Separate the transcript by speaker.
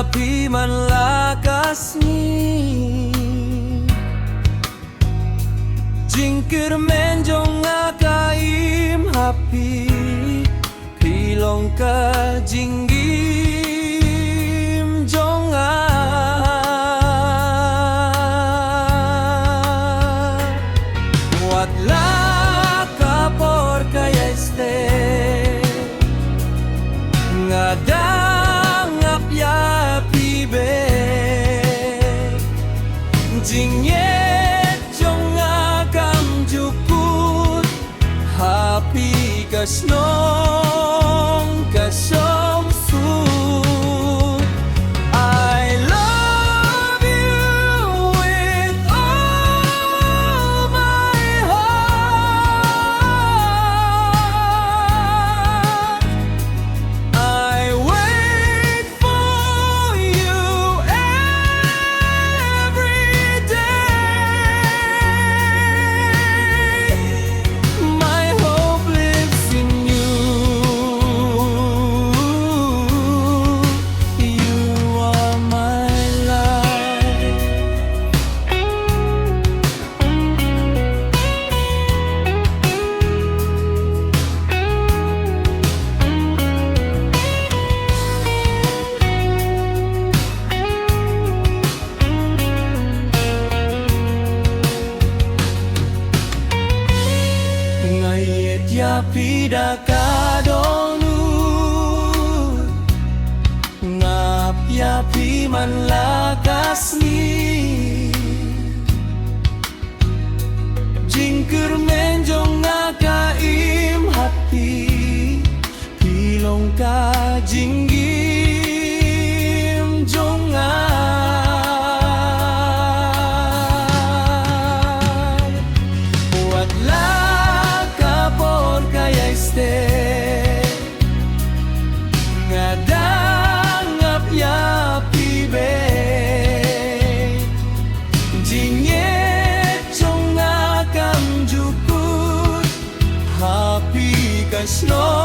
Speaker 1: yapi man lakas ni Jing KYRMEN jong akaim happy Pilong ka jinggim jong Watla ka por kaya ngadangap yapi be Jingye jong akam jukut happy kasnong kasong sud I love you with all my heart I wait for you every day My hope lives in you You are my life Ngayet yapi dakadonu Ngap yapi man lakas ni Jing KYRMEN jong akaim happy Pilong ka jinggim jong Watla ngadangap yapi be Jingye jong akam jukut happy kasno